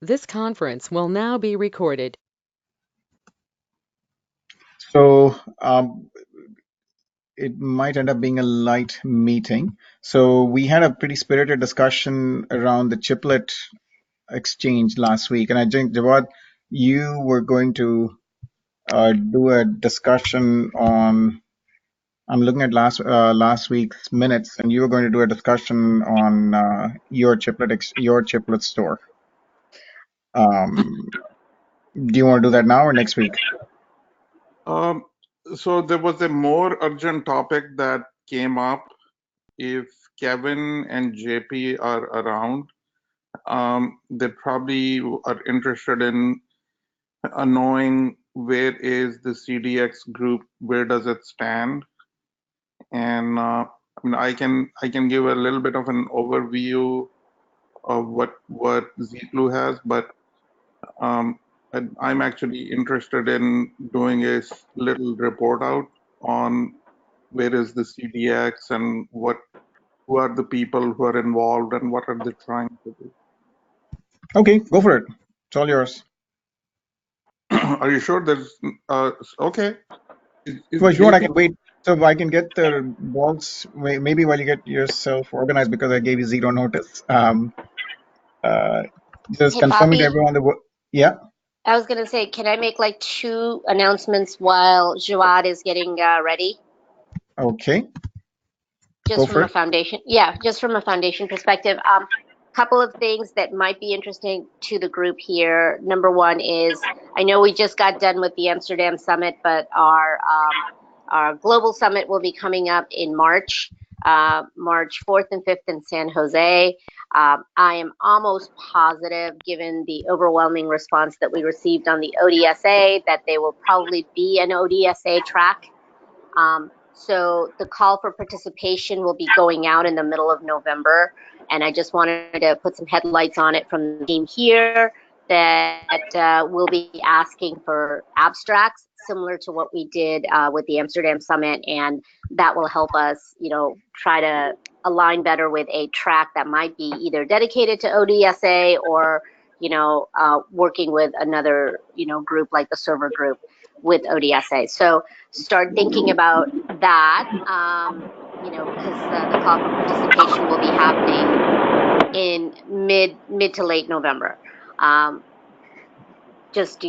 This conference will now be recorded. So it might end up being a light meeting. So we had a pretty spirited discussion around the chiplet exchange last week, and I think Jawad, you were going to do a discussion on. I'm looking at last week's minutes, and you were going to do a discussion on your chiplet store. Um, do you want to do that now or next week? Um, so there was a more urgent topic that came up. If Kevin and JP are around, they probably are interested in knowing where is the CDX group, where does it stand, and I mean I can give a little bit of an overview of what Ziplu has, but I'm actually interested in doing a little report out on where is the CDX and who are the people who are involved and what are they trying to do. Okay, go for it. It's all yours. Are you sure there's okay? Is Well, if you want, I JP? can wait. So I can get the balls maybe while you get yourself organized because I gave you zero notice. Uh, just Hey, confirming to Bobby, everyone yeah, I was gonna say, can I make like two announcements while Jawad is getting ready? okay, go Just for from a it. foundation, just from a foundation perspective. Couple of things that might be interesting to the group here. Number one is, I know we just got done with the Amsterdam summit, but our global summit will be coming up in March, March 4th and 5th in San Jose. I am almost positive, given the overwhelming response that we received on the ODSA, that there will probably be an ODSA track. So the call for participation will be going out in the middle of November. And I just wanted to put some headlights on it from the team here that we'll be asking for abstracts similar to what we did with the Amsterdam Summit. And that will help us, try to align better with a track that might be either dedicated to ODSA or, working with another, group like the server group with ODSA. So start thinking about that, because the call for participation will be happening in mid to late November. Just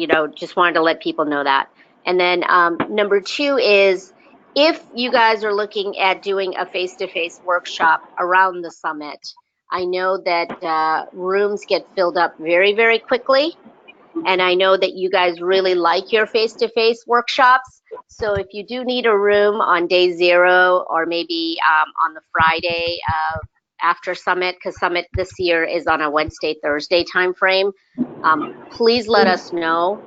wanted to let people know that. And then number two is, if you guys are looking at doing a face-to-face workshop around the summit, I know that rooms get filled up very, very quickly. And I know that you guys really like your face-to-face workshops. So if you do need a room on day 0 or maybe on the Friday after Summit, because Summit this year is on a Wednesday, Thursday timeframe, please let us know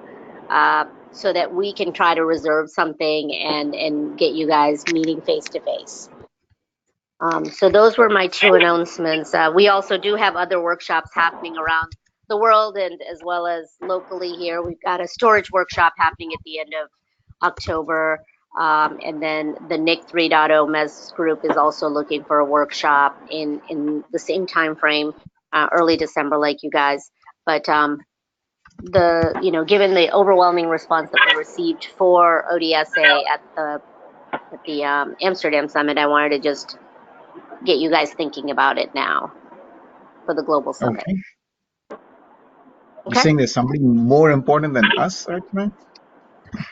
so that we can try to reserve something and get you guys meeting face-to-face. So those were my two announcements. We also do have other workshops happening around the world and as well as locally here. We've got a storage workshop happening at the end of October. And then the NIC 3.0 MES group is also looking for a workshop in the same time frame, early December, like you guys. But given the overwhelming response that we received for ODSA at the Amsterdam Summit, I wanted to just get you guys thinking about it now for the global summit. Okay. You're Okay? saying there's somebody more important than us right now?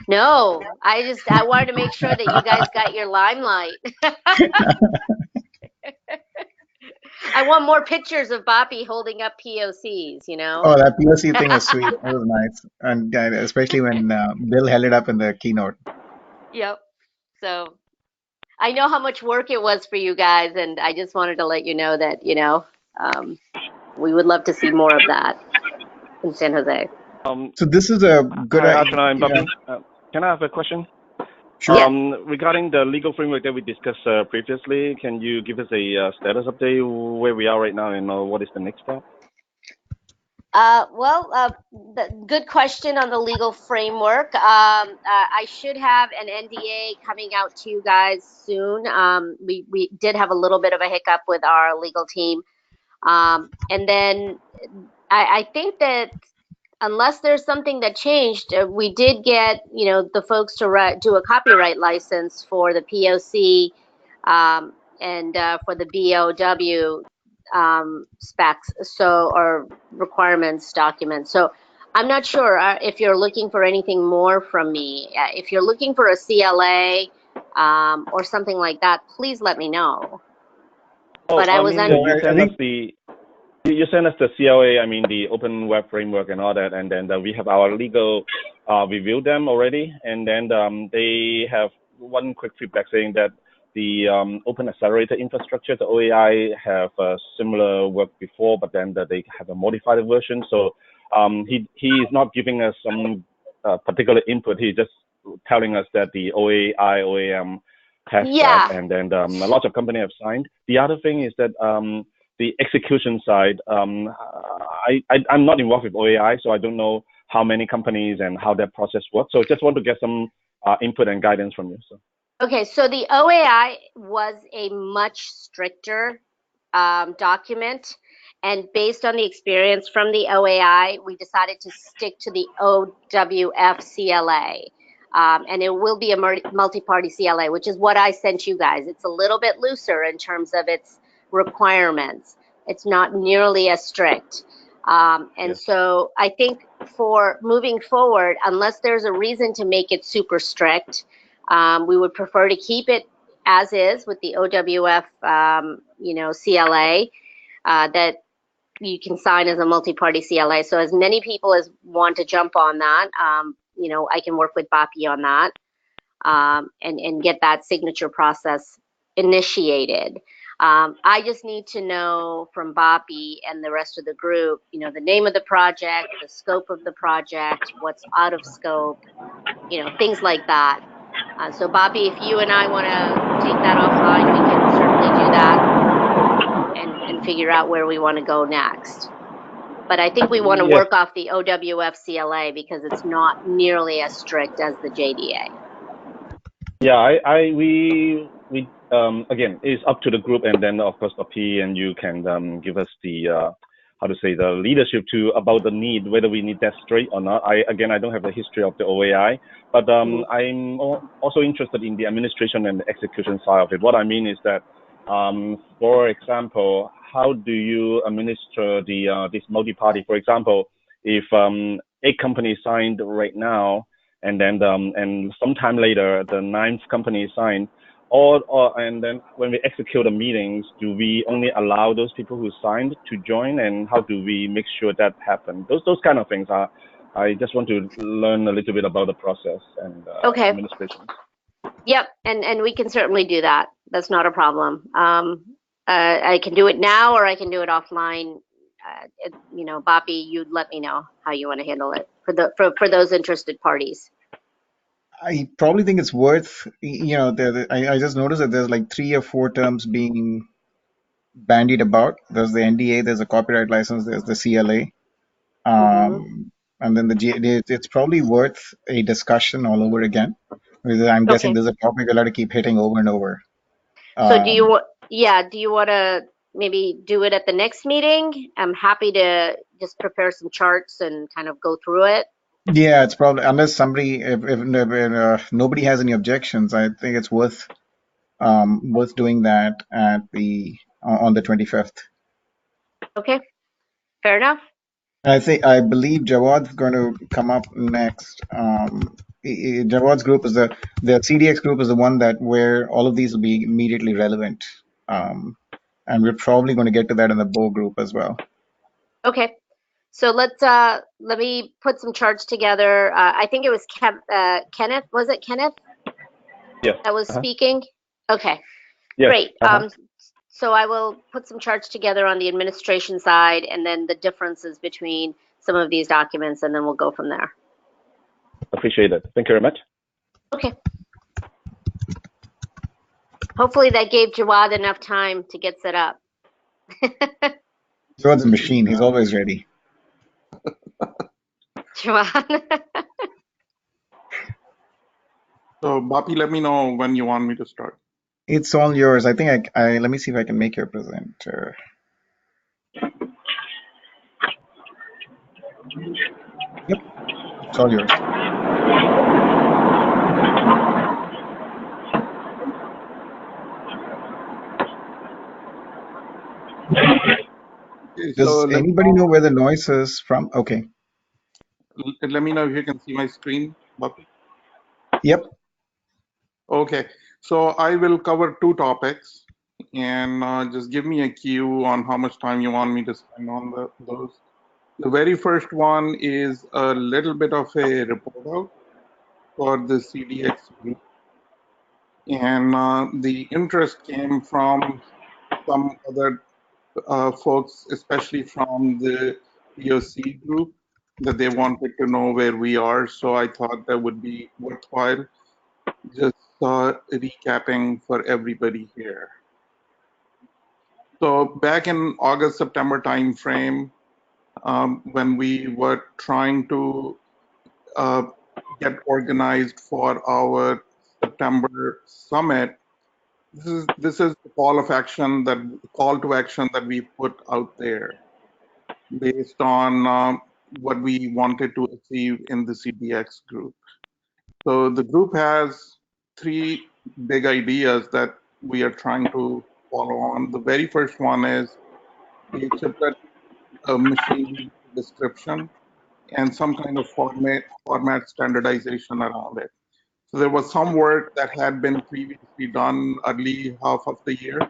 No, I wanted to make sure that you guys got your limelight. I want more pictures of Boppy holding up POCs, Oh, that POC thing was sweet. It was nice, and especially when Bill held it up in the keynote. Yep. So I know how much work it was for you guys, and I just wanted to let you know that, we would love to see more of that in San Jose. So this is a good Hi, idea. Archana and Bobby. Can I have a question? Sure. Yes. Regarding the legal framework that we discussed previously, can you give us a status update where we are right now and what is the next step? Good question on the legal framework. I should have an NDA coming out to you guys soon. We did have a little bit of a hiccup with our legal team. And then I think that unless there's something that changed, we did get, the folks to do a copyright license for the POC, and for the BOW specs, or requirements documents. So I'm not sure if you're looking for anything more from me. If you're looking for a CLA or something like that, please let me know. Oh, But I was you send us the CLA, I mean the Open Web Framework and all that, and then we have our legal review them already, and then they have one quick feedback saying that the Open Accelerator infrastructure, the OAI, have similar work before, but then that they have a modified version. So he is not giving us some particular input. He's just telling us that the OAI, OAM has that, and then a lot of companies have signed. The other thing is that the execution side, I'm not involved with OAI, so I don't know how many companies and how that process works. So just want to get some input and guidance from you. So. Okay, so the OAI was a much stricter document, and based on the experience from the OAI, we decided to stick to the OWF CLA. And it will be a multi-party CLA, which is what I sent you guys. It's a little bit looser in terms of its requirements. It's not nearly as strict. So I think for moving forward, unless there's a reason to make it super strict, we would prefer to keep it as is with the OWF, CLA that you can sign as a multi-party CLA. So as many people as want to jump on that, I can work with Bapi on that and get that signature process initiated. I just need to know from Bapi and the rest of the group, the name of the project, the scope of the project, what's out of scope, things like that. So Bapi, if you and I want to take that offline, we can certainly do that and figure out where we want to go next. But I think we want to work off the OWF CLA because it's not nearly as strict as the JDA. Yeah, we again, it's up to the group, and then of course Bapi and you can give us the the leadership about the need, whether we need that straight or not. I don't have the history of the OAI, but I'm also interested in the administration and the execution side of it. What I mean is that, for example, how do you administer this multi-party? For example, if 8 companies signed right now, and then and sometime later the 9th company is signed, and then when we execute the meetings, do we only allow those people who signed to join, and how do we make sure that happens? Those kind of things are. I just want to learn a little bit about the process and administration. Yep, and we can certainly do that. That's not a problem. I can do it now, or I can do it offline. Bapi, you let me know how you want to handle it for those interested parties. I probably think it's worth, I just noticed that there's like 3 or 4 terms being bandied about. There's the NDA, there's a copyright license, there's the CLA, and then the JDA. It's probably worth a discussion all over again. I'm guessing there's a topic we'll have to keep hitting over and over. So do you want to maybe do it at the next meeting? I'm happy to just prepare some charts and kind of go through it. Yeah, it's probably, unless somebody, if nobody has any objections, I think it's worth doing that on the 25th. Okay, fair enough. I believe Jawad's going to come up next. Jawad's group is the CDX group is the one where all of these will be immediately relevant, and we're probably going to get to that in the Bo group as well. Okay. So let me put some charts together. I think it was Kenneth. Was it Kenneth? Yes. That was speaking? Okay. Yes. Great. So I will put some charts together on the administration side and then the differences between some of these documents, and then we'll go from there. Appreciate it. Thank you very much. Okay. Hopefully that gave Jawad enough time to get set up. Jawad's a machine. He's always ready. Jawad. So, Bapi, let me know when you want me to start. It's all yours. I think let me see if I can make your presenter. Yep, it's all yours. Okay, Does so anybody know where the noise is from? Okay. let me know if you can see my screen, Bucky. Yep. Okay, so I will cover two topics, and just give me a cue on how much time you want me to spend on those. The very first one is a little bit of a report out for the CDX group, and the interest came from some other folks, especially from the POC group, that they wanted to know where we are. So I thought that would be worthwhile just recapping for everybody here. So back in August, September timeframe, when we were trying to get organized for our September summit, this is the call to action that we put out there based on what we wanted to achieve in the CDX group. So the group has three big ideas that we are trying to follow on. The very first one is a chiplet machine description and some kind of format standardization around it. So there was some work that had been previously done early half of the year.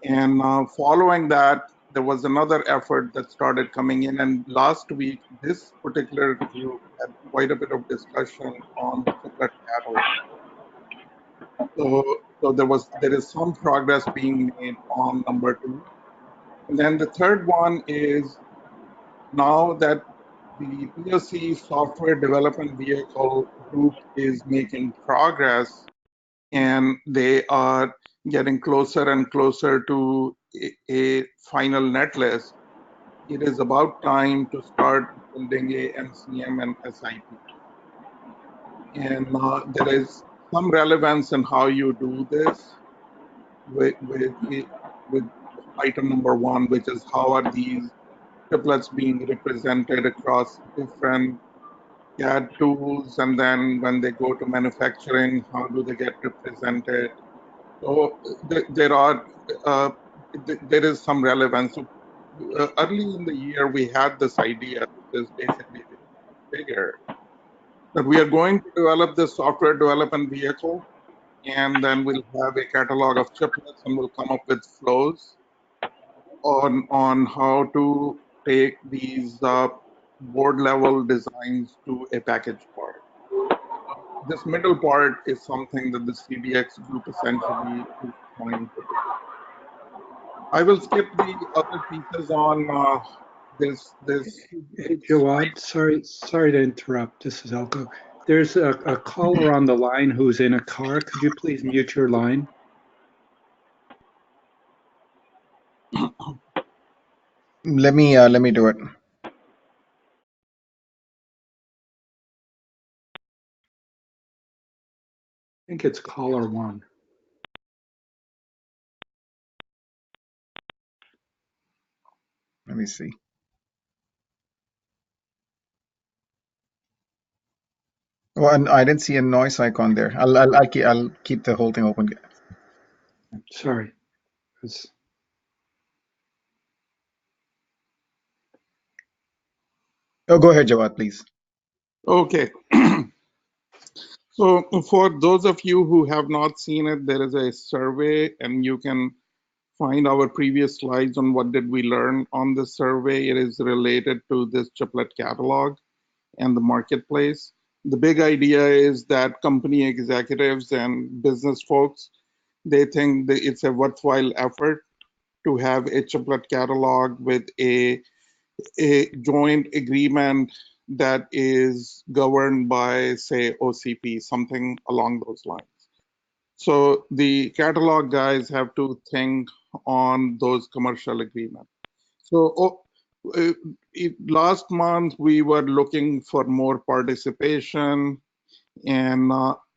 And following that, there was another effort that started coming in. And last week, this particular group had quite a bit of discussion on the chiplet catalog. So there is some progress being made on number two. And then the third one is now that the POC software development vehicle group is making progress and they are getting closer and closer to a final net list, it is about time to start building a MCM and SIP. And there is some relevance in how you do this with item number one, which is how are these triplets being represented across different CAD tools, and then when they go to manufacturing, how do they get represented? So there is some relevance. So, early in the year, we had this idea, which is basically bigger, that we are going to develop this software development vehicle, and then we'll have a catalog of chiplets, and we'll come up with flows on how to take these board level designs to a package part. This middle part is something that the CDX group essentially is trying to do. I will skip the other pieces on this. Hey, Jawad, sorry to interrupt. This is Elko. There's a caller on the line who's in a car. Could you please mute your line? Let me do it. I think it's caller one. Let me see. Well, and I didn't see a noise icon there. I'll keep the whole thing open. Sorry. Oh, go ahead, Jawad, please. Okay. So for those of you who have not seen it, there is a survey, and you can find our previous slides on what did we learn on this survey. It is related to this chiplet catalog and the marketplace. The big idea is that company executives and business folks, they think that it's a worthwhile effort to have a chiplet catalog with a joint agreement that is governed by, say, OCP, something along those lines. So the catalog guys have to think on those commercial agreements. So last month we were looking for more participation, and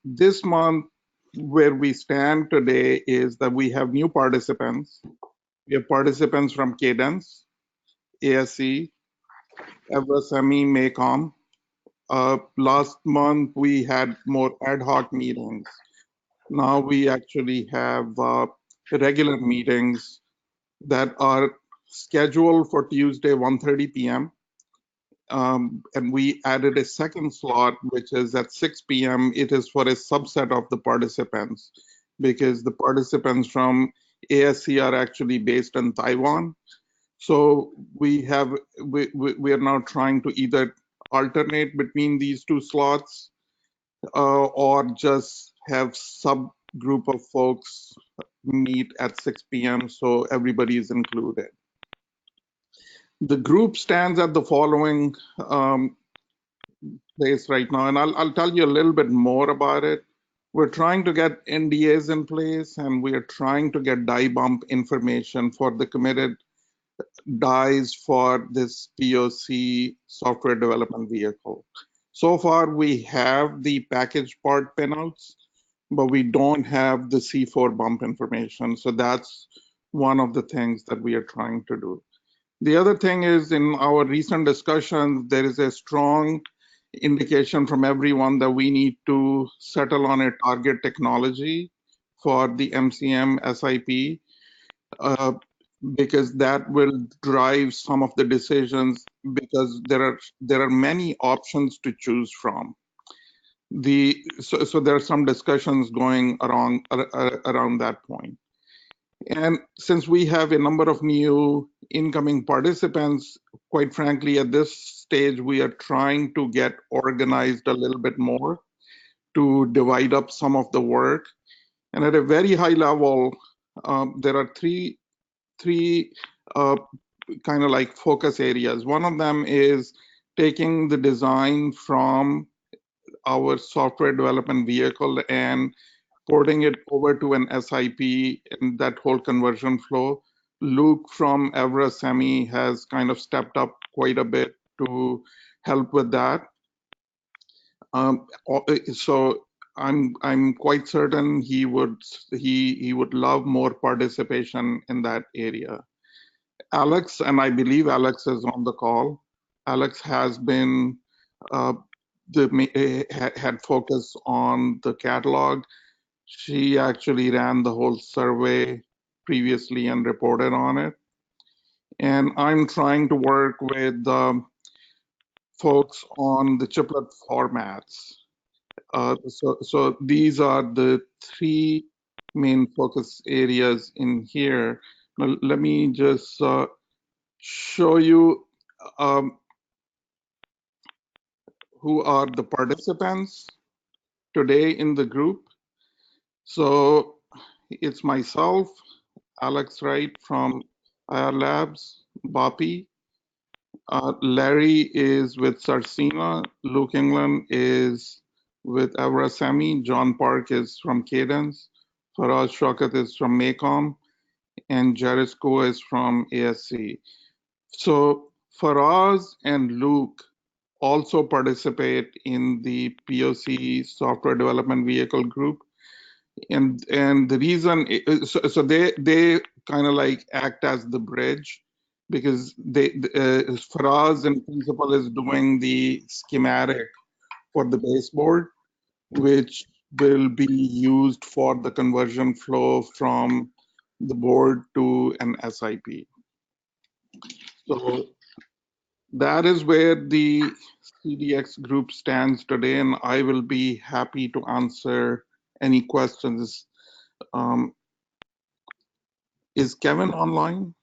this month where we stand today is that we have new participants. We have participants from Cadence, ASE, Eversemi, Maycom. Last month we had more ad hoc meetings. Now we actually have regular meetings that are scheduled for Tuesday 1:30 p.m. And we added a second slot, which is at 6 p.m. It is for a subset of the participants because the participants from ASC are actually based in Taiwan. So we are now trying to either alternate between these two slots or just have subgroup of folks meet at 6 p.m. so everybody is included. The group stands at the following place right now, and I'll tell you a little bit more about it. We're trying to get NDAs in place, and we are trying to get die bump information for the committed dies for this POC software development vehicle. So far, we have the package part pinouts, but we don't have the C4 bump information. So that's one of the things that we are trying to do. The other thing is, in our recent discussions, there is a strong indication from everyone that we need to settle on a target technology for the MCM SIP because that will drive some of the decisions because there are many options to choose from. So there are some discussions going around that point. And since we have a number of new incoming participants, quite frankly, at this stage, we are trying to get organized a little bit more to divide up some of the work. And at a very high level, there are three kind of like focus areas. One of them is taking the design from our software development vehicle and porting it over to an SIP and that whole conversion flow. Luke from Eversemi has kind of stepped up quite a bit to help with that. So I'm quite certain he would love more participation in that area. Alex, and I believe Alex is on the call. Alex has been had focus on the catalog. She actually ran the whole survey previously and reported on it. And I'm trying to work with folks on the chiplet formats. So these are the three main focus areas in here. Now, let me just show you who are the participants today in the group. So it's myself, Alex Wright from IR Labs, Bapi. Larry is with Sarcina. Luke England is with Eversemi. John Park is from Cadence. Faraz Shaukat is from Maycom. And Jairus Koh is from ASC. So Faraz and Luke also participate in the POC software development vehicle group. And the reason, so they kind of like act as the bridge because Faraz in principle is doing the schematic for the baseboard, which will be used for the conversion flow from the board to an SIP. So that is where the CDX group stands today, and I will be happy to answer any questions. Is Kevin online?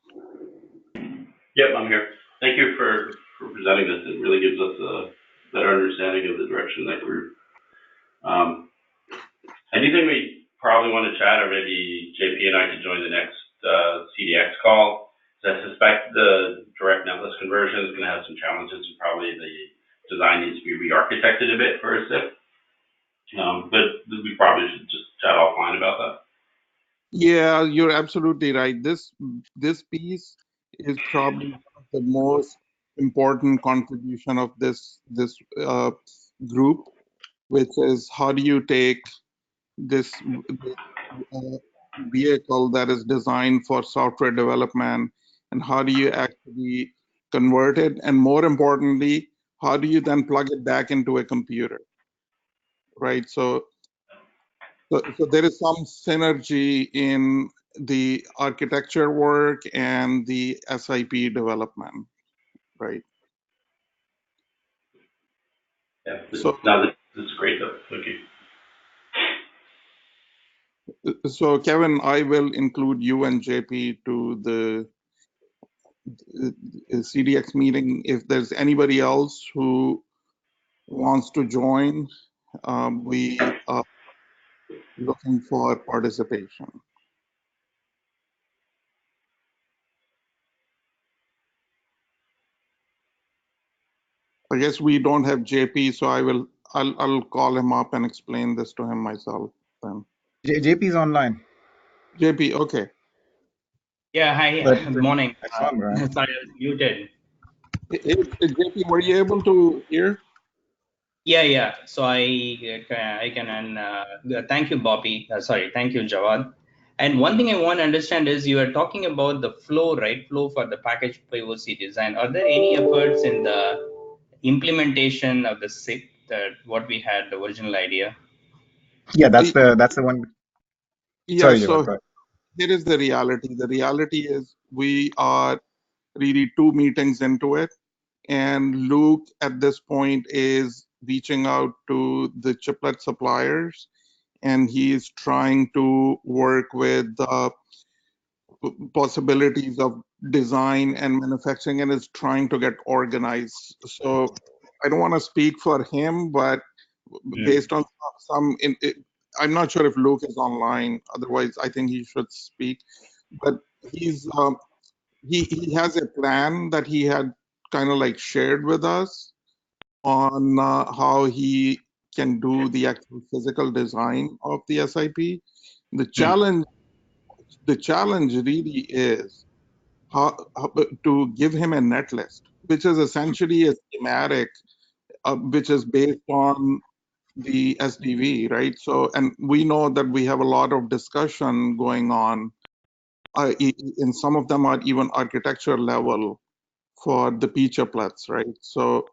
Yep, I'm here. Thank you for presenting this. It really gives us a better understanding of the direction of that group. Anything we probably want to chat, or maybe JP and I could join the next CDX call. I suspect the direct netless conversion is going to have some challenges, and probably the design needs to be re-architected a bit for a SIP. But we probably should just chat offline about that. Yeah, you're absolutely right. This piece is probably one of the most important contribution of this group, which is how do you take this vehicle that is designed for software development, and how do you actually converted? And more importantly, how do you then plug it back into a computer, right? So there is some synergy in the architecture work and the SIP development, right? Yeah. So, No, this is great though. Thank you. so Kevin, I will include you and JP to the CDX meeting. If there's anybody else who wants to join, we are looking for participation. I guess we don't have JP, so I'll call him up and explain this to him myself then. JP's online. JP, okay. Yeah, hi, But good morning. I saw him, right? Sorry, I was muted. JP, were you able to hear? Yeah. So I can, and thank you, Bobby. Sorry, thank you, Jawad. And one thing I want to understand is you are talking about the flow, right? Flow for the package POC design. Are there any efforts in the implementation of the SIP that what we had the original idea? Yeah, that's the one. Yeah, Sorry, Jawad, so go ahead. here is the reality. The reality is we are really 2 meetings into it. And Luke at this point is reaching out to the chiplet suppliers, and he is trying to work with possibilities of design and manufacturing, and is trying to get organized. So I don't want to speak for him, but based on I'm not sure if Luke is online. Otherwise, I think he should speak. But he's he has a plan that he had kind of like shared with us on how he can do the actual physical design of the SIP. The challenge really is how to give him a net list, which is essentially a schematic, which is based on the SDV, right? So, and we know that we have a lot of discussion going on. In some of them are even architecture level for the P chiplets, right? So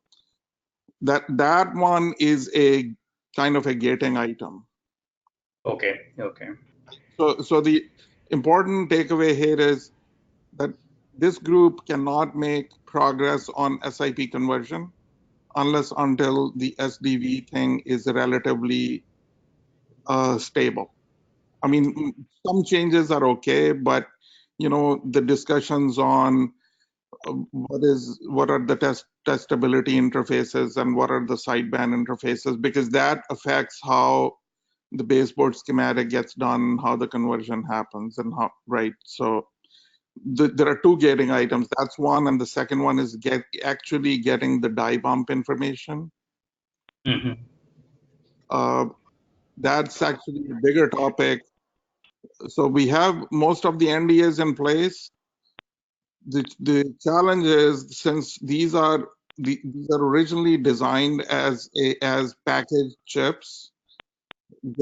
that one is a kind of a gating item. Okay. So the important takeaway here is that this group cannot make progress on SIP conversion unless until the SDV thing is relatively stable. I mean, some changes are okay, but the discussions on what are the testability interfaces and what are the sideband interfaces, because that affects how the baseboard schematic gets done, how the conversion happens, and how, right? So there are 2 gating items. That's one, and the second one is actually getting the die bump information. That's actually a bigger topic. So we have most of the NDAs in place. The challenge is, since these are originally designed as packaged chips,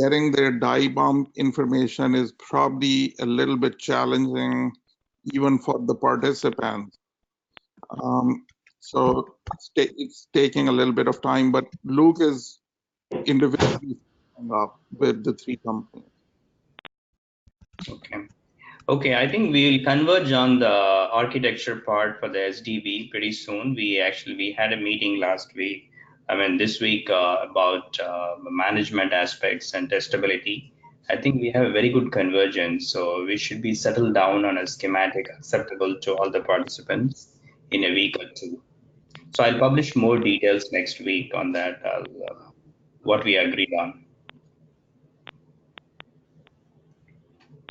getting their die bump information is probably a little bit challenging even for the participants. So it's taking a little bit of time, but Luke is individually up with the 3 companies. Okay, I think we'll converge on the architecture part for the SDB pretty soon. We had a meeting last week. This week about management aspects and testability. I think we have a very good convergence, so we should be settled down on a schematic acceptable to all the participants in a week or 2. So I'll publish more details next week on that, what we agreed on.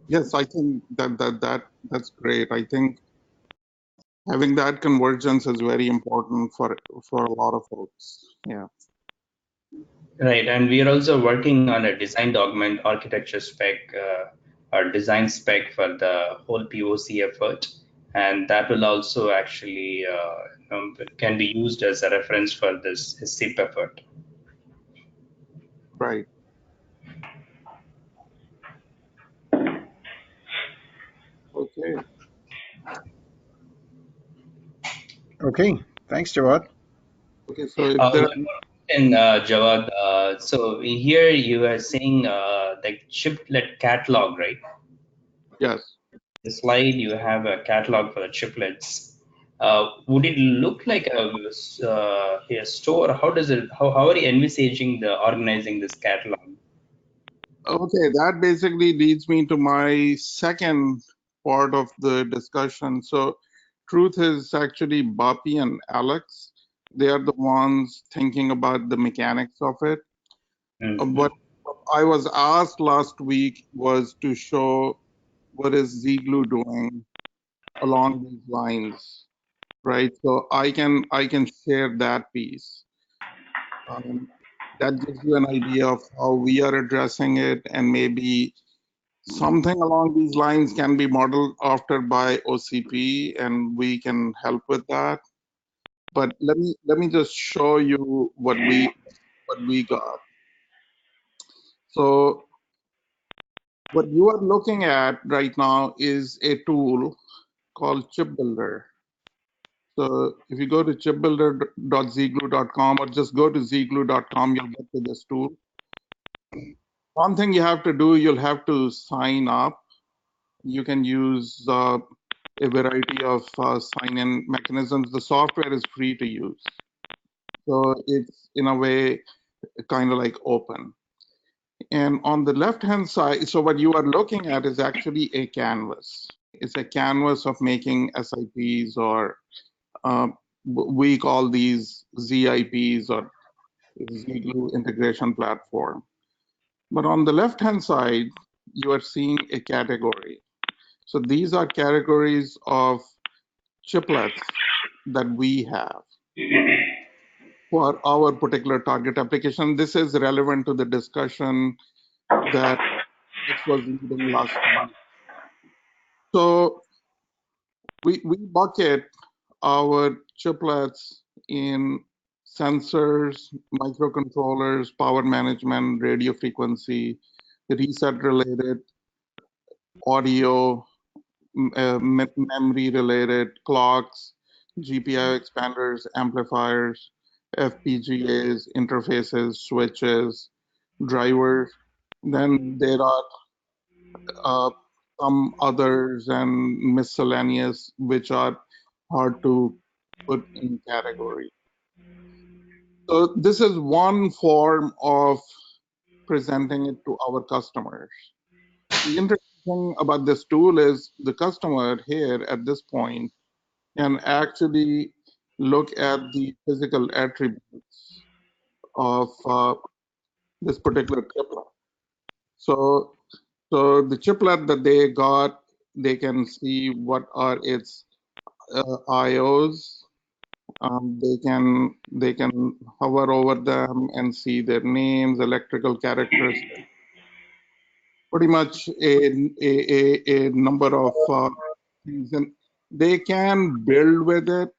Yes, I think that's great. I think having that convergence is very important for a lot of folks. Yeah. Right, and we are also working on a design document architecture spec or design spec for the whole POC effort, and that will also actually can be used as a reference for this SIP effort. Right. Okay. Okay, thanks, Jawad. Okay, so if One there, more question, Jawad. So here you are saying the chiplet catalog, right? yes. The slide you have a catalog for the chiplets. Would it look like a store? How does it? How are you envisaging the organizing this catalog? Okay, that basically leads me to my second part of the discussion. So, truth is actually Bapi and Alex. They are the ones thinking about the mechanics of it. Mm-hmm. What I was asked last week was to show what is Zglue doing along these lines, right? So I can share that piece. That gives you an idea of how we are addressing it, and maybe something along these lines can be modeled after by OCP, and we can help with that. But let me just show you what we got. So what you are looking at right now is a tool called Chip Builder. So if you go to chipbuilder.zglue.com or just go to zglue.com, you'll get to this tool. One thing you have to do, you'll have to sign up. You can use a variety of sign-in mechanisms. The software is free to use. So it's, in a way, kind of like open. And on the left-hand side, so what you are looking at is actually a canvas. It's a canvas of making SIPs, or we call these ZIPs, or Zglue Integration Platform. But on the left-hand side, you are seeing a category. So these are categories of chiplets that we have for our particular target application. This is relevant to the discussion that Alex was leading last week. So we bucket our chiplets in sensors, microcontrollers, power management, radio frequency, reset related, audio, memory related, clocks, GPIO expanders, amplifiers, FPGAs, interfaces, switches, drivers. Then there are some others and miscellaneous, which are hard to put in category. So this is one form of presenting it to our customers. The interesting thing about this tool is the customer here at this point can actually look at the physical attributes of this particular chiplet. So the chiplet that they got, they can see what are its IOs. They can hover over them and see their names, electrical characteristics, pretty much a number of things, and they can build with it.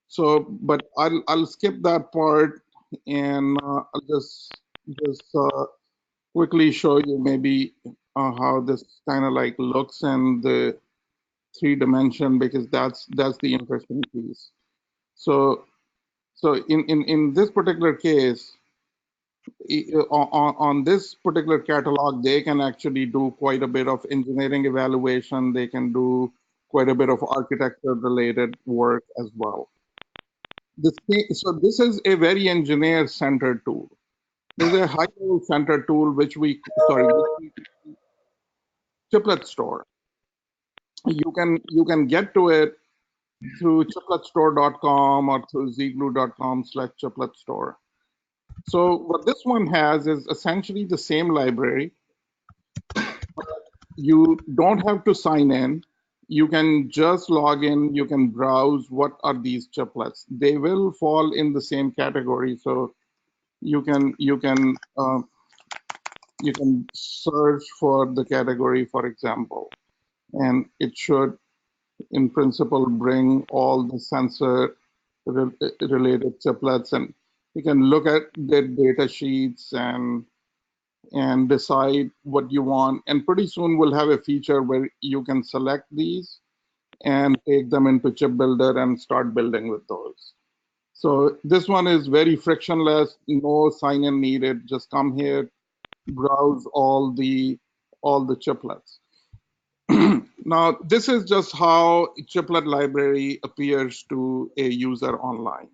So, but I'll skip that part, and I'll just quickly show you maybe how this kind of like looks in the 3D, because that's the interesting piece. So in this particular case, on this particular catalog, they can actually do quite a bit of engineering evaluation. They can do quite a bit of architecture related work as well. So this is a very engineer centered tool. This is a high level centered tool, which we chiplet store. You can get to it through chipletstore.com or through zglue.com/chiplet store. So what this one has is essentially the same library. You don't have to sign in. You can just log in. You can browse what are these chiplets. They will fall in the same category. So you can search for the category, for example, and it should, in principle, bring all the sensor related chiplets, and you can look at their data sheets and decide what you want. And pretty soon we'll have a feature where you can select these and take them into Chip Builder and start building with those. So this one is very frictionless, no sign-in needed. Just come here, browse all the chiplets. Now, this is just how chiplet library appears to a user online.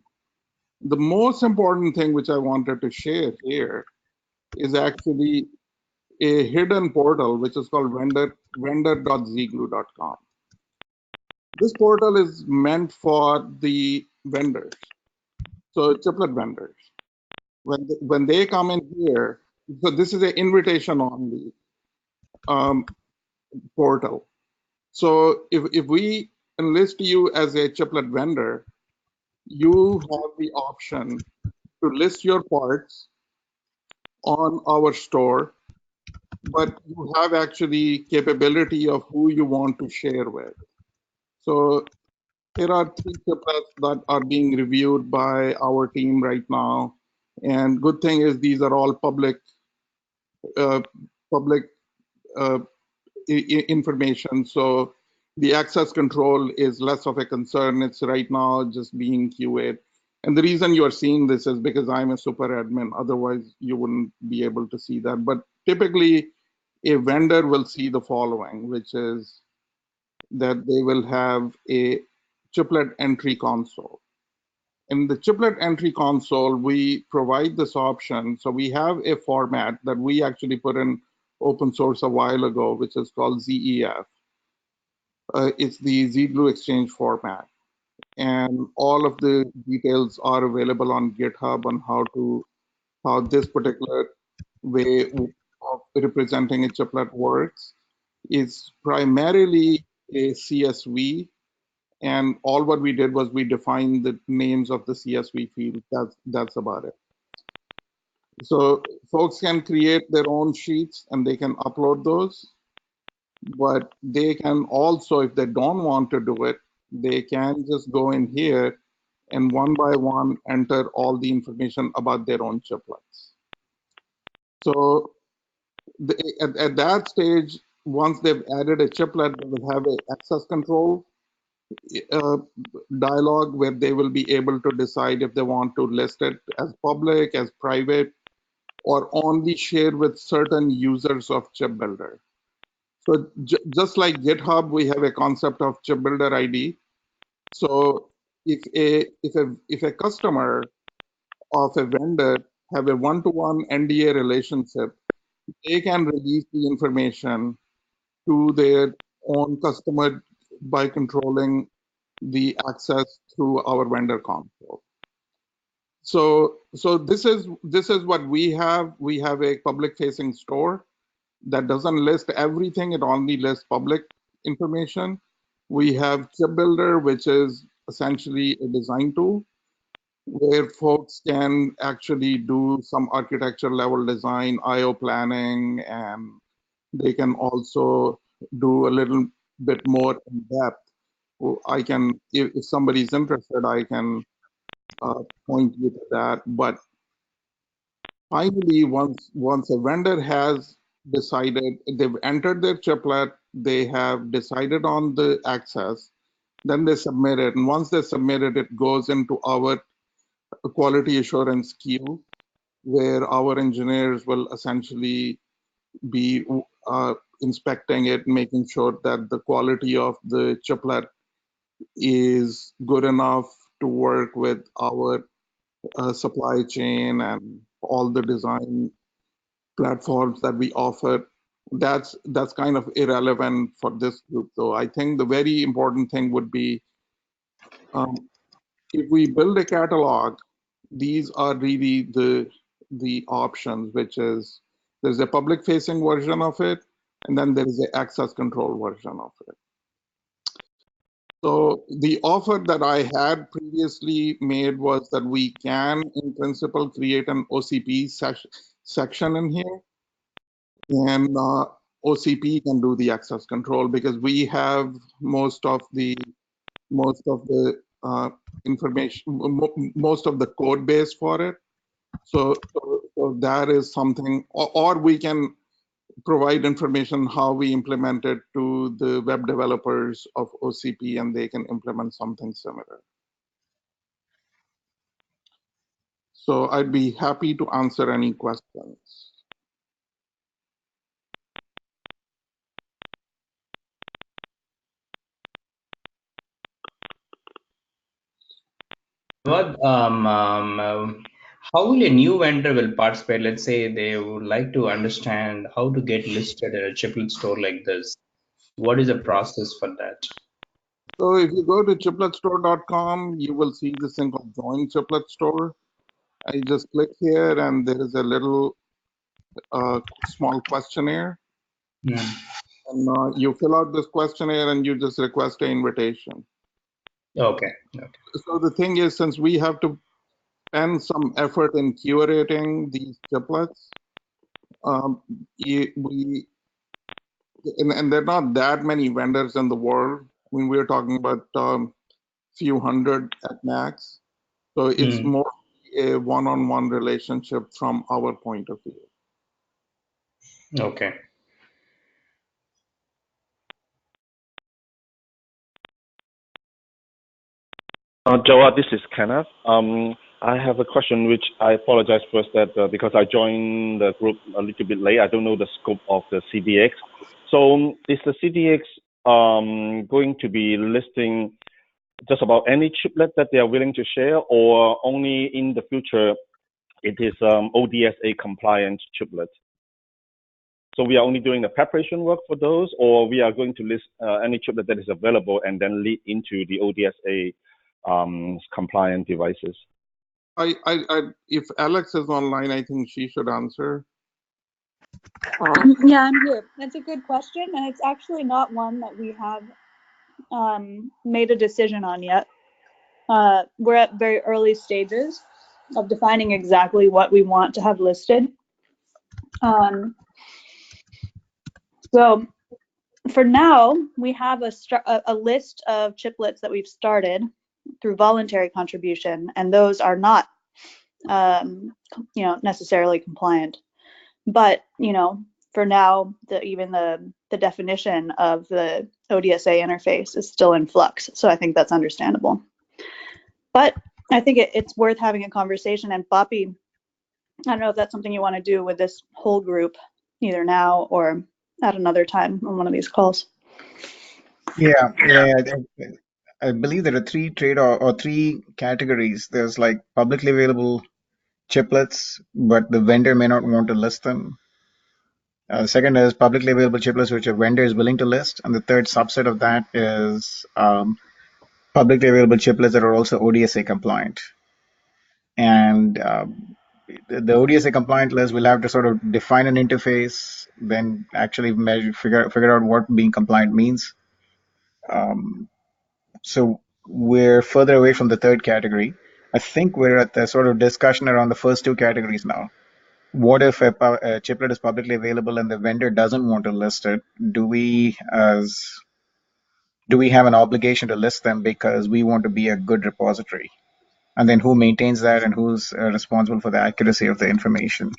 The most important thing which I wanted to share here is actually a hidden portal which is called vendor.zglue.com. This portal is meant for the vendors, so chiplet vendors. When they come in here, so this is an invitation only portal. So if we enlist you as a chiplet vendor, you have the option to list your parts on our store, but you have actually capability of who you want to share with. So here are 3 chiplets that are being reviewed by our team right now. And good thing is these are all public uh, information. So the access control is less of a concern. It's right now just being QA'd. And the reason you are seeing this is because I'm a super admin. Otherwise, you wouldn't be able to see that. But typically, a vendor will see the following, which is that they will have a chiplet entry console. In the chiplet entry console, we provide this option. So we have a format that we actually put in open source a while ago, which is called ZEF. It's the zglue exchange format. And all of the details are available on GitHub on how this particular way of representing a chiplet works. Is primarily a CSV, and all what we did was we defined the names of the CSV fields. That's about it. So folks can create their own sheets and they can upload those, but they can also, if they don't want to do it, they can just go in here and one by one enter all the information about their own chiplets. So at that stage, once they've added a chiplet, they will have an access control dialog where they will be able to decide if they want to list it as public, as private, or only share with certain users of Chip Builder. So just like GitHub, we have a concept of Chip Builder ID. So if a customer of a vendor have a one-to-one NDA relationship, they can release the information to their own customer by controlling the access through our vendor console. So this is what we have. We have a public-facing store that doesn't list everything; it only lists public information. We have Chip Builder, which is essentially a design tool where folks can actually do some architecture level design, IO planning, and they can also do a little bit more in depth. I can, if somebody's interested, I can point you to that. But finally, once a vendor has decided, they've entered their chiplet, they have decided on the access, then they submit it. And once they submit it, it goes into our quality assurance queue, where our engineers will essentially be inspecting it, making sure that the quality of the chiplet is good enough to work with our supply chain and all the design platforms that we offer. That's kind of irrelevant for this group, though. I think the very important thing would be if we build a catalog, these are really the options, which is there's a public facing version of it, and then there is an access control version of it. So the offer that I had previously made was that we can, in principle, create an OCP section in here, and OCP can do the access control because we have most of the information, most of the code base for it. So that is something, or we can provide information how we implement it to the web developers of OCP, and they can implement something similar. So I'd be happy to answer any questions. What, how will a new vendor will participate? Let's say they would like to understand how to get listed at a chiplet store like this. What is the process for that? So if you go to chipletstore.com, you will see this thing called Join Chiplet Store. I just click here, and there is a little small questionnaire. Hmm. And you fill out this questionnaire, and you just request an invitation. Okay. Okay. So the thing is, since we have to spend some effort in curating these chiplets, and there are not that many vendors in the world. I mean, we're talking about few hundred at max. So it's more a one-on-one relationship from our point of view. Okay. Jawad, this is Kenneth. I have a question which I apologize first that because I joined the group a little bit late, I don't know the scope of the CDX. So is the CDX going to be listing just about any chiplet that they are willing to share, or only in the future it is ODSA compliant chiplet? So we are only doing the preparation work for those, or we are going to list any chiplet that is available and then lead into the ODSA compliant devices? If Alex is online, I think she should answer. Yeah, I'm here. That's a good question, and it's actually not one that we have made a decision on yet. We're at very early stages of defining exactly what we want to have listed. So for now, we have a list of chiplets that we've started through voluntary contribution, and those are not necessarily compliant. But for now, even the definition of the ODSA interface is still in flux, so I think that's understandable. But I think it's worth having a conversation. And Boppy, I don't know if that's something you want to do with this whole group, either now or at another time on one of these calls. Yeah. I believe there are three three categories. There's like publicly available chiplets, but the vendor may not want to list them. Second is publicly available chiplets which a vendor is willing to list, and the third subset of that is publicly available chiplets that are also ODSA compliant. And the ODSA compliant list will have to sort of define an interface, then actually figure out what being compliant means. So we're further away from the third category. I think we're at the sort of discussion around the first two categories now. What if a chiplet is publicly available and the vendor doesn't want to list it? Do we have an obligation to list them because we want to be a good repository? And then who maintains that, and who's responsible for the accuracy of the information?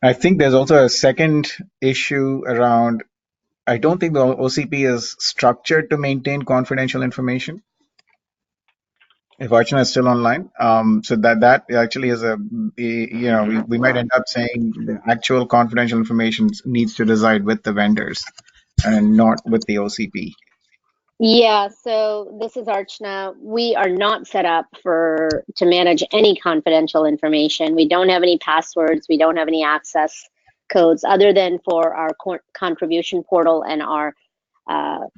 I think there's also a second issue around, I don't think the OCP is structured to maintain confidential information. If Archana is still online, so that actually is we might end up saying the actual confidential information needs to reside with the vendors and not with the OCP. Yeah, so this is Archana. We are not set up to manage any confidential information. We don't have any passwords. We don't have any access codes other than for our contribution portal and our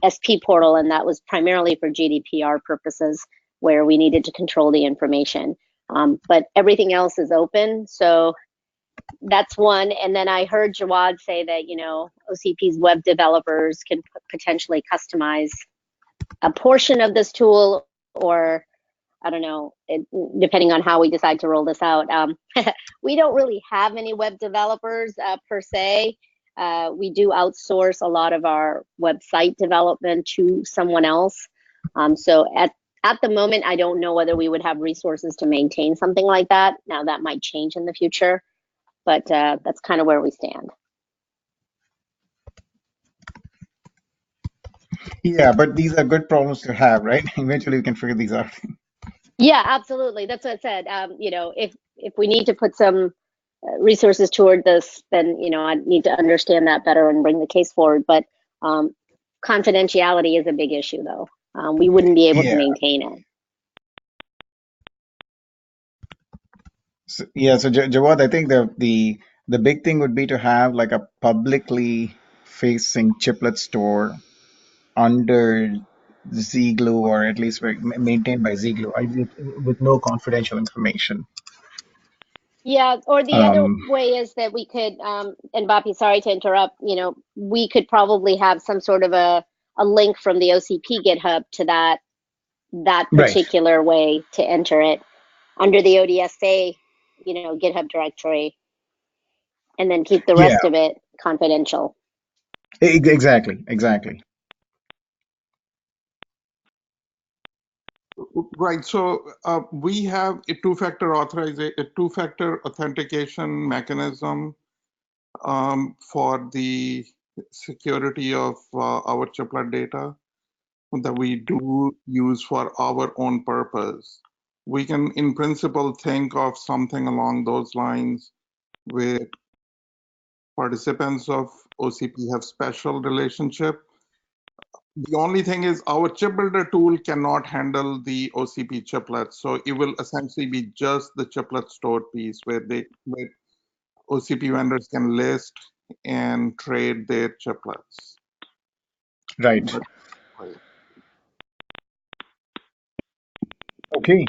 SP portal, and that was primarily for GDPR purposes where we needed to control the information. But everything else is open, so that's one. And then I heard Jawad say that, OCP's web developers can potentially customize a portion of this tool, or I don't know, depending on how we decide to roll this out. We don't really have any web developers per se. We do outsource a lot of our website development to someone else. So at the moment, I don't know whether we would have resources to maintain something like that. Now that might change in the future, but that's kind of where we stand. Yeah, but these are good problems to have, right? Eventually we can figure these out. Yeah, absolutely. That's what I said. If we need to put some resources toward this, then I need to understand that better and bring the case forward. But confidentiality is a big issue, though. We wouldn't be able to Yeah. maintain it. So, Jawad, I think the big thing would be to have like a publicly facing chiplet store under Zglue, or at least maintained by Zglue, with no confidential information. Yeah, or the other way is that we could, and Bapi, sorry to interrupt, we could probably have some sort of a link from the OCP GitHub to that Right. particular way to enter it under the ODSA, GitHub directory, and then keep the rest of it confidential. Exactly. Right. So we have a two-factor authentication mechanism for the security of our chiplet data that we do use for our own purpose. We can, in principle, think of something along those lines where participants of OCP have special relationship. The only thing is our chip builder tool cannot handle the OCP chiplets. So it will essentially be just the chiplet store piece where OCP vendors can list and trade their chiplets. Right. Okay.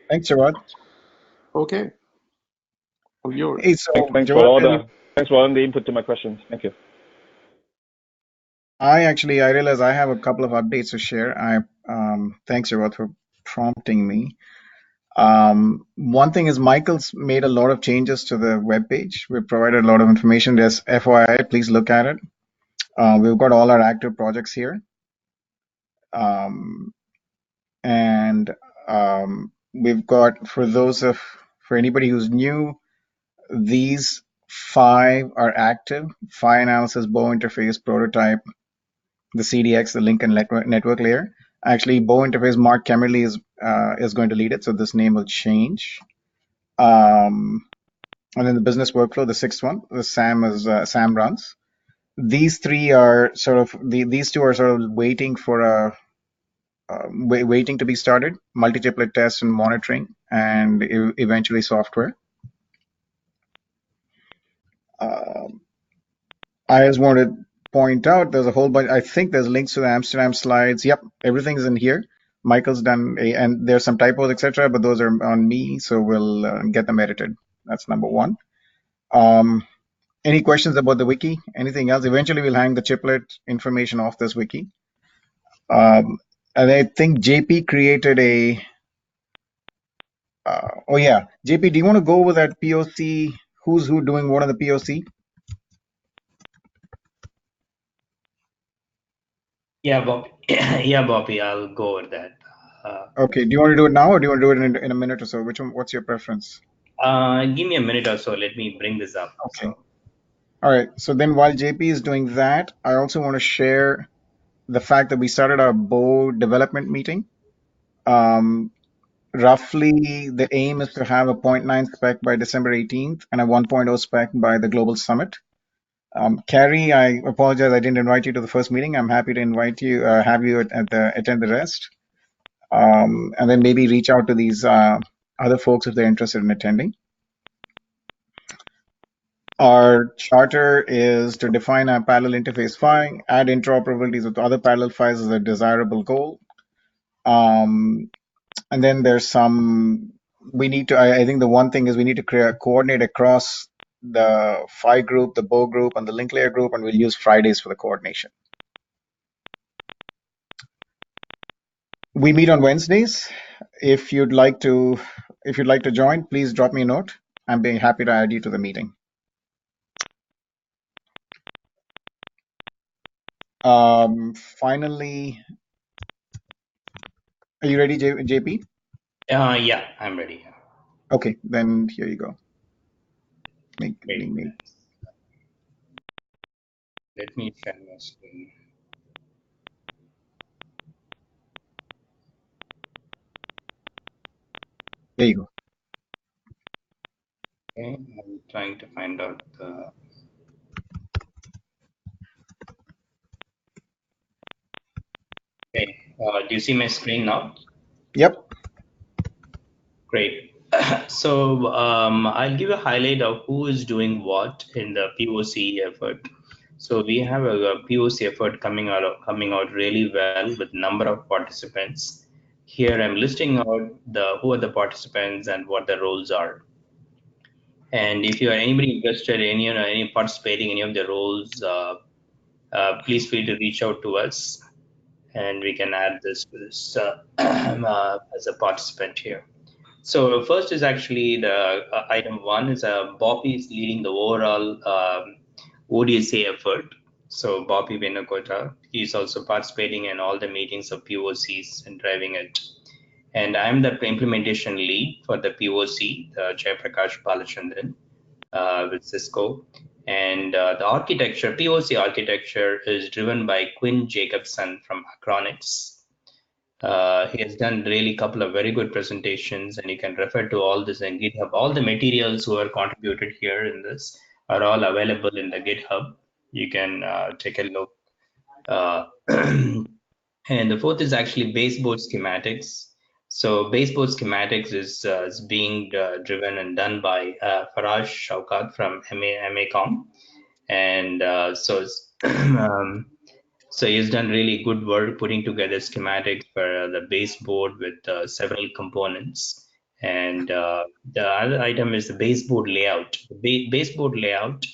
Thanks, Jawad. Okay. All yours. Hey, so Thanks Jawad, for all the input to my questions. Thank you. I realize I have a couple of updates to share. Thanks, Jawad, for prompting me. One thing is Michael's made a lot of changes to the web page. We've provided a lot of information. There's FYI, please look at it. We've got all our active projects here. And we've got, for anybody who's new, these 5 are active: Phi analysis, Bow interface, prototype, the CDX, the link and network layer. Actually, Bow interface, Mark Kemmerly is going to lead it, so this name will change. And then the business workflow, the 6th one, the Sam runs. These 3 are these 2 are sort of waiting for waiting to be started: multi-chiplet test and monitoring, and eventually software. I just want to point out there's a whole bunch. I think there's links to the Amsterdam slides. Yep, everything's in here. Michael's done, and there's some typos, etc., but those are on me, so we'll get them edited. That's number 1. Any questions about the wiki? Anything else? Eventually, we'll hang the chiplet information off this wiki. And I think JP created a. Oh yeah, JP, do you want to go over that POC? Who's who doing what on the POC? Yeah, Bobby. Yeah, Bobby, I'll go over that. Okay, do you want to do it now, or do you want to do it in a minute or so? What's your preference? Give me a minute or so. Let me bring this up. Okay. All right. So then while JP is doing that, I also want to share the fact that we started our Bow development meeting. Roughly, the aim is to have a 0.9 spec by December 18th and a 1.0 spec by the Global Summit. Carrie, I apologize I didn't invite you to the first meeting. I'm happy to invite you, have you attend the rest. And then maybe reach out to these other folks if they're interested in attending. Our charter is to define a parallel interface file, add interoperabilities with other parallel files as a desirable goal. And then there's I think the one thing is we need to coordinate across the Phi group, the Bow group, and the link layer group, and we'll use Fridays for the coordination. We meet on Wednesdays. If you'd like to join, please drop me a note. I'm being happy to add you to the meeting. Finally, are you ready, JP? Yeah, I'm ready. Okay, then here you go. Great. Let me share my screen. There you go. Okay, I'm trying to find out the. Okay, do you see my screen now? Yep. Great. So I'll give a highlight of who is doing what in the POC effort. So we have a POC effort coming out really well with number of participants. Here I'm listing out who are the participants and what the roles are. And if you are anybody interested in any participating in any of the roles, please feel to reach out to us, and we can add this to this as a participant here. So first is actually the item one is Bobby is leading the overall ODSA effort. So Bobby Venakota, he's also participating in all the meetings of POCs and driving it. And I'm the implementation lead for the POC, the Jayaprakash Balachandran with Cisco. And the architecture, POC architecture is driven by Quinn Jacobson from Acronix. He has done really a couple of very good presentations, and you can refer to all this in GitHub. All the materials who are contributed here in this are all available in the GitHub. You can take a look. And the fourth is actually baseboard schematics. So baseboard schematics is being driven and done by Faraj Shaukat from MACOM. And so he's done really good work putting together schematics for the baseboard with several components. And the other item is the baseboard layout. The baseboard layout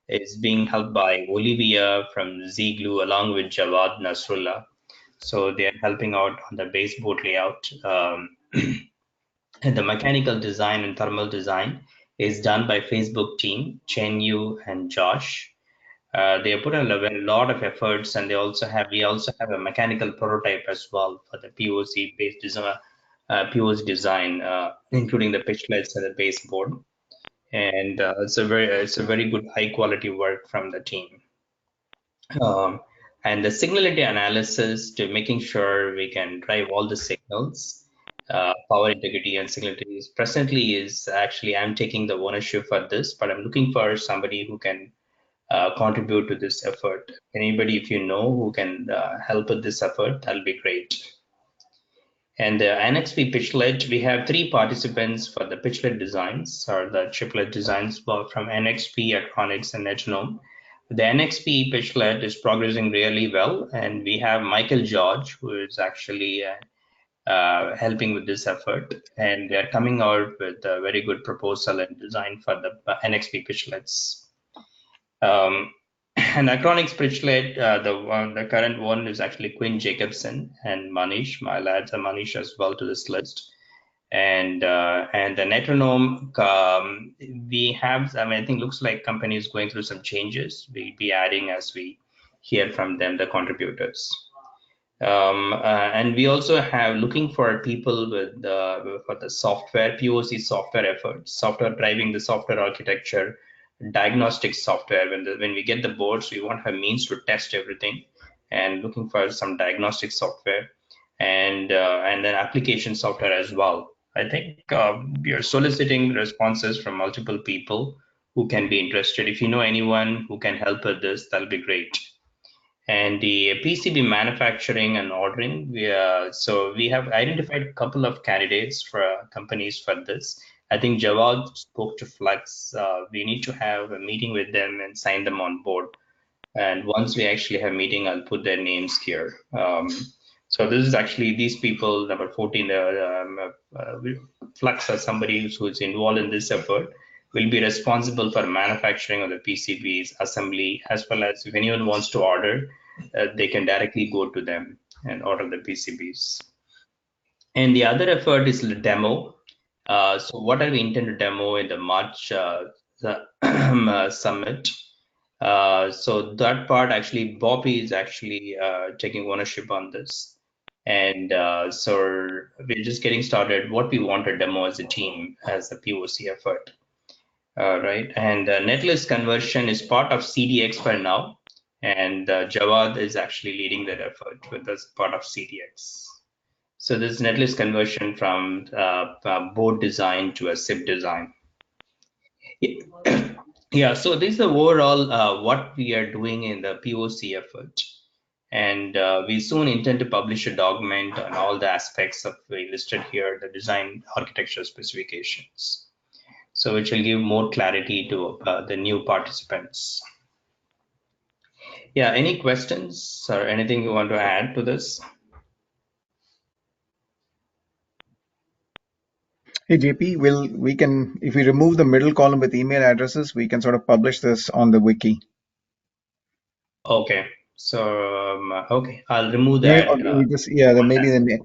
is being helped by Olivia from Zglue along with Jawad Nasrullah. So they are helping out on the baseboard layout. And the mechanical design and thermal design is done by Facebook team, Chen Yu and Josh. They put in a lot of efforts, and we also have a mechanical prototype as well for the POC based design, including the pitchlets and the baseboard. And it's a very good high quality work from the team. And the signality analysis to making sure we can drive all the signals, power integrity and signality presently is actually I'm taking the ownership for this, but I'm looking for somebody who can contribute to this effort. Anybody, if you know, who can help with this effort, that'll be great. And the NXP pitchlet, we have 3 participants for the pitchlet designs or the chiplet designs from NXP, Acronix, and Netgenome. The NXP pitchlet is progressing really well, and we have Michael George, who is actually helping with this effort, and they're coming out with a very good proposal and design for the NXP pitchlets. And Acronix pitchlet, the current one is actually Quinn Jacobson and Manish. I'll add Manish as well to this list. And the Netronome, we have, I think looks like company is going through some changes. We'll be adding as we hear from them, the contributors. And we also have looking for people with for the software, POC software efforts, software driving the software architecture, diagnostic software. When we get the boards, we want to have means to test everything, and looking for some diagnostic software and then application software as well. I think we are soliciting responses from multiple people who can be interested. If you know anyone who can help with this, that'll be great. And the PCB manufacturing and ordering, so we have identified a couple of candidates for companies for this. I think Jawad spoke to Flex. We need to have a meeting with them and sign them on board. And once we actually have a meeting, I'll put their names here. So this is actually these people, number 14, Flex as somebody who's involved in this effort will be responsible for manufacturing of the PCBs, assembly, as well as if anyone wants to order, they can directly go to them and order the PCBs. And the other effort is the demo. So what are we intend to demo in the March summit? So that part actually, Bobby is actually taking ownership on this. And so we're just getting started what we want to demo as a team, as the POC effort. right? And netlist conversion is part of CDX for now, and Jawad is actually leading that effort with this part of CDX. So this is netlist conversion from board design to a SIP design. Yeah, so this is the overall what we are doing in the POC effort. And we soon intend to publish a document on all the aspects of we listed here, the design architecture specifications. So which will give more clarity to the new participants. Yeah, any questions or anything you want to add to this? Hey JP, if we remove the middle column with email addresses, we can sort of publish this on the wiki. Okay, so okay, I'll remove Yeah, that. okay, then maybe then because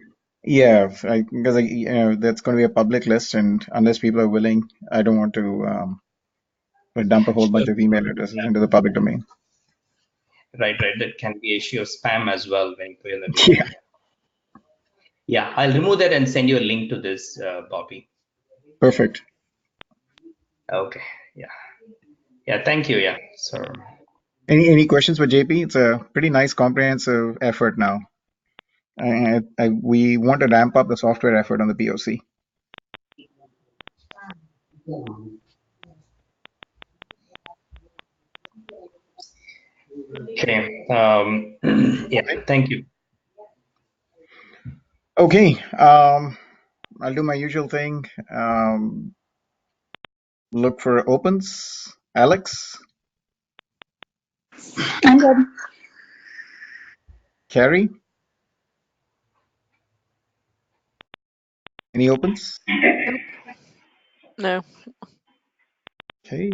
that's going to be a public list, and unless people are willing, I don't want to dump a whole bunch of email addresses into the public domain. Right. That can be issue of spam as well when you put in the Yeah. Yeah, I'll remove that and send you a link to this, Bobby. Perfect. Okay. Yeah. Thank you. Yeah. So. Any questions for JP? It's a pretty nice comprehensive effort now. We want to ramp up the software effort on the POC. Okay. Yeah. Thank you. Okay. I'll do my usual thing. Look for opens. Alex. I'm good. Carrie. Any opens? No. Okay.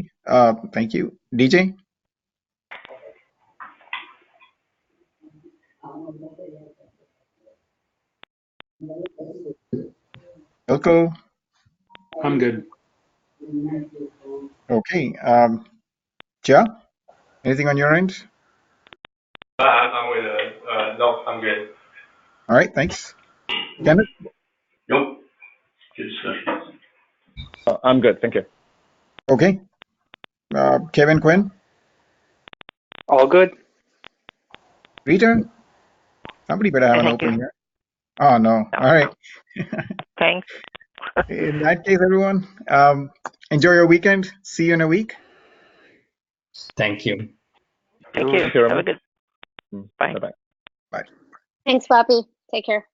Thank you. DJ. Elko. I'm good. Okay. Ja. Anything on your end? I'm with no, I'm good. All right. Thanks. Kenneth. Nope. Good discussion. I'm good, thank you. Okay. Kevin Quinn. All good. Rita. Somebody better have an open here. Oh no. All right. Thanks. In that case, everyone, enjoy your weekend. See you in a week. Thank you. Thank you. Have a good. Bye. Bye-bye. Bye. Thanks, Bobby. Take care.